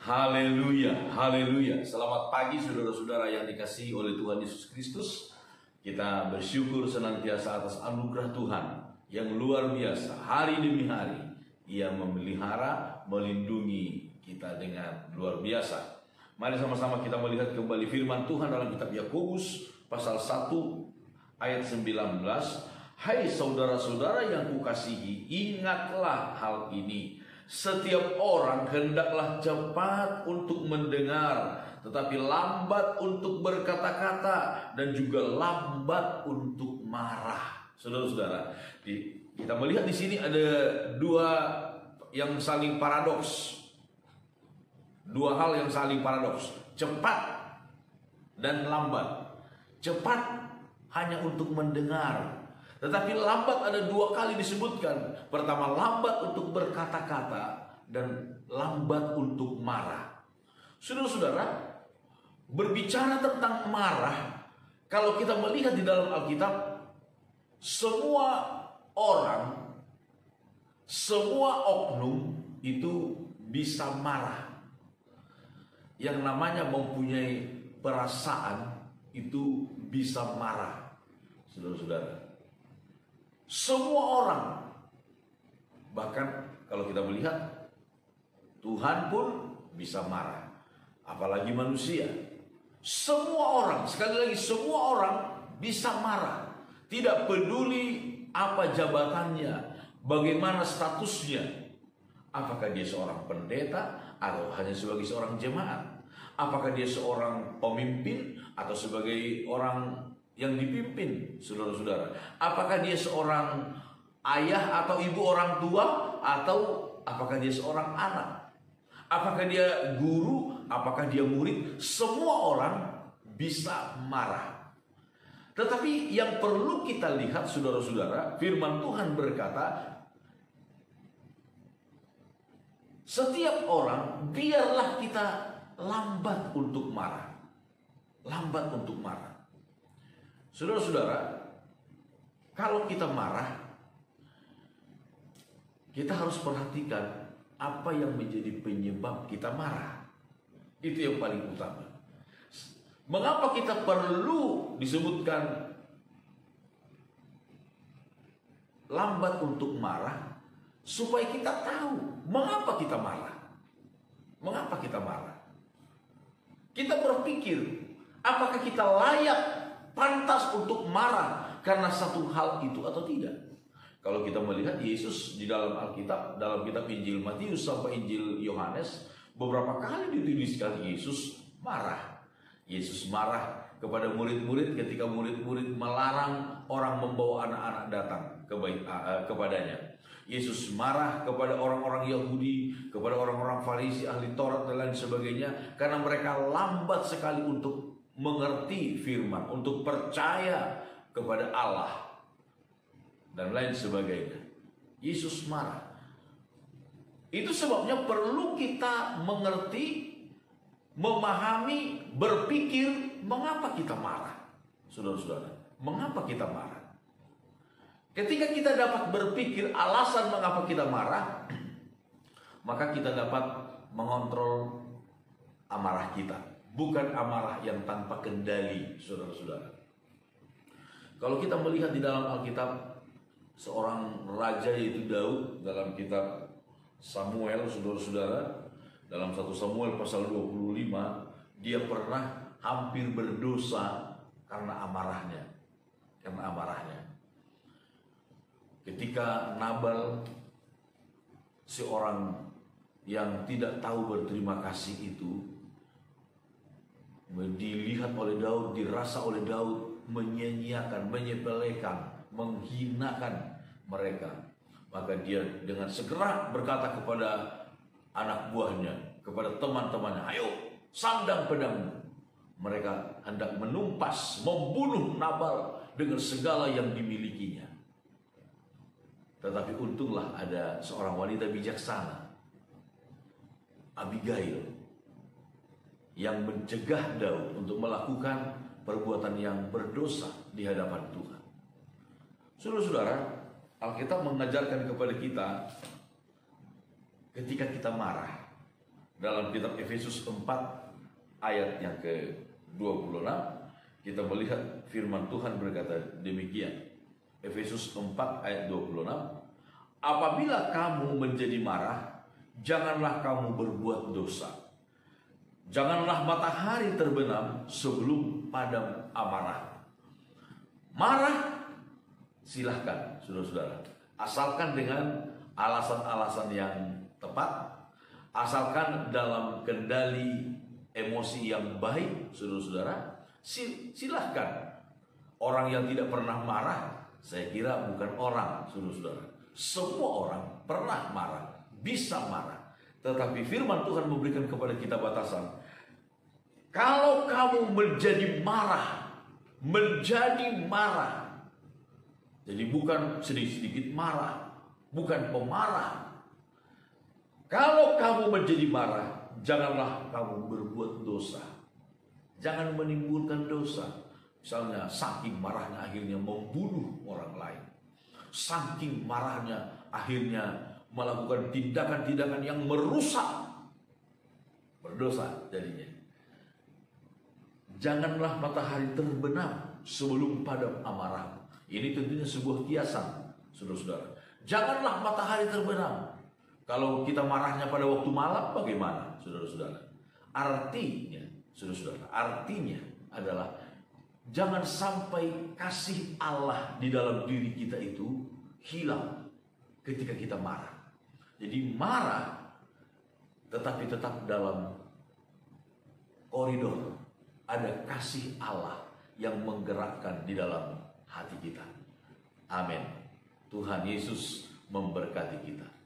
Haleluya, haleluya. Selamat pagi saudara-saudara yang dikasihi oleh Tuhan Yesus Kristus. Kita bersyukur senantiasa atas anugerah Tuhan yang luar biasa. Hari demi hari Ia memelihara, melindungi kita dengan luar biasa. Mari sama-sama kita melihat kembali firman Tuhan dalam kitab Yakobus pasal 1 ayat 19. Hai saudara-saudara yang kukasihi, ingatlah hal ini. Setiap orang hendaklah cepat untuk mendengar, tetapi lambat untuk berkata-kata, dan juga lambat untuk marah. Saudara-saudara, kita melihat di sini ada dua yang saling paradoks. Dua hal yang saling paradoks, cepat dan lambat. Cepat hanya untuk mendengar, tetapi lambat ada dua kali disebutkan. Pertama, lambat untuk berkata-kata, dan lambat untuk marah. Saudara-saudara, berbicara tentang marah, kalau kita melihat di dalam Alkitab, semua orang, semua oknum itu bisa marah. Yang namanya mempunyai perasaan itu bisa marah. Saudara-saudara, semua orang, bahkan kalau kita melihat Tuhan pun bisa marah, apalagi manusia. Semua orang, sekali lagi semua orang bisa marah. Tidak peduli apa jabatannya, bagaimana statusnya, apakah dia seorang pendeta atau hanya sebagai seorang jemaat, apakah dia seorang pemimpin atau sebagai orang yang dipimpin. Saudara-saudara, apakah dia seorang ayah atau ibu orang tua, atau apakah dia seorang anak, apakah dia guru, apakah dia murid, semua orang bisa marah. Tetapi yang perlu kita lihat, saudara-saudara, firman Tuhan berkata, setiap orang biarlah kita lambat untuk marah. Lambat untuk marah. Saudara-saudara, kalau kita marah, kita harus perhatikan apa yang menjadi penyebab kita marah. Itu yang paling utama. Mengapa kita perlu disebutkan lambat untuk marah? Supaya kita tahu mengapa kita marah. Mengapa kita marah? Kita berpikir, apakah kita layak, pantas untuk marah karena satu hal itu atau tidak? Kalau kita melihat Yesus di dalam Alkitab, dalam kitab Injil Matius sampai Injil Yohanes, beberapa kali dituliskan Yesus marah. Yesus marah kepada murid-murid ketika murid-murid melarang orang membawa anak-anak datang kepadanya. Yesus marah kepada orang-orang Yahudi, kepada orang-orang Farisi, ahli Taurat dan lain sebagainya, karena mereka lambat sekali untuk mengerti firman, untuk percaya kepada Allah dan lain sebagainya. Yesus marah. Itu sebabnya perlu kita mengerti, memahami, berpikir mengapa kita marah. Saudara-saudara, mengapa kita marah? Ketika kita dapat berpikir alasan mengapa kita marah, maka kita dapat mengontrol amarah kita. Bukan amarah yang tanpa kendali, saudara-saudara. Kalau kita melihat di dalam Alkitab, seorang raja yaitu Daud, dalam kitab Samuel, saudara-saudara, dalam 1 Samuel pasal 25, dia pernah hampir berdosa karena amarahnya. Karena amarahnya. Ketika Nabal, seorang yang tidak tahu berterima kasih itu, dilihat oleh Daud, dirasa oleh Daud menyia-nyiakan, menyepelekan, menghinakan mereka, maka dia dengan segera berkata kepada anak buahnya, kepada teman-temannya, ayo sandang pedangmu. Mereka hendak menumpas, membunuh Nabal dengan segala yang dimilikinya. Tetapi untunglah ada seorang wanita bijaksana, Abigail, yang mencegah Daud untuk melakukan perbuatan yang berdosa di hadapan Tuhan. Saudara-saudara, Alkitab mengajarkan kepada kita, ketika kita marah, dalam kitab Efesus 4 ayat yang ke-26, kita melihat firman Tuhan berkata demikian. Efesus 4 ayat 26, apabila kamu menjadi marah, janganlah kamu berbuat dosa. Janganlah matahari terbenam sebelum padam amarah. Marah, silahkan saudara-saudara, asalkan dengan alasan-alasan yang tepat, asalkan dalam kendali emosi yang baik, saudara-saudara. Silahkan. Orang yang tidak pernah marah, saya kira bukan orang, saudara-saudara. Semua orang pernah marah, bisa marah. Tetapi firman Tuhan memberikan kepada kita batasan. Kalau kamu menjadi marah, jadi bukan sedikit-sedikit marah, bukan pemarah. Kalau kamu menjadi marah, janganlah kamu berbuat dosa. Jangan menimbulkan dosa. Misalnya saking marahnya akhirnya membunuh orang lain. Saking marahnya akhirnya melakukan tindakan-tindakan yang merusak. Berdosa jadinya. Janganlah matahari terbenam sebelum padam amarah. Ini tentunya sebuah kiasan, saudara-saudara. Janganlah matahari terbenam. Kalau kita marahnya pada waktu malam bagaimana, saudara-saudara? Artinya, saudara-saudara, artinya adalah jangan sampai kasih Allah di dalam diri kita itu hilang ketika kita marah. Jadi marah, tetapi tetap dalam koridor ada kasih Allah yang menggerakkan di dalam hati kita. Amin. Tuhan Yesus memberkati kita.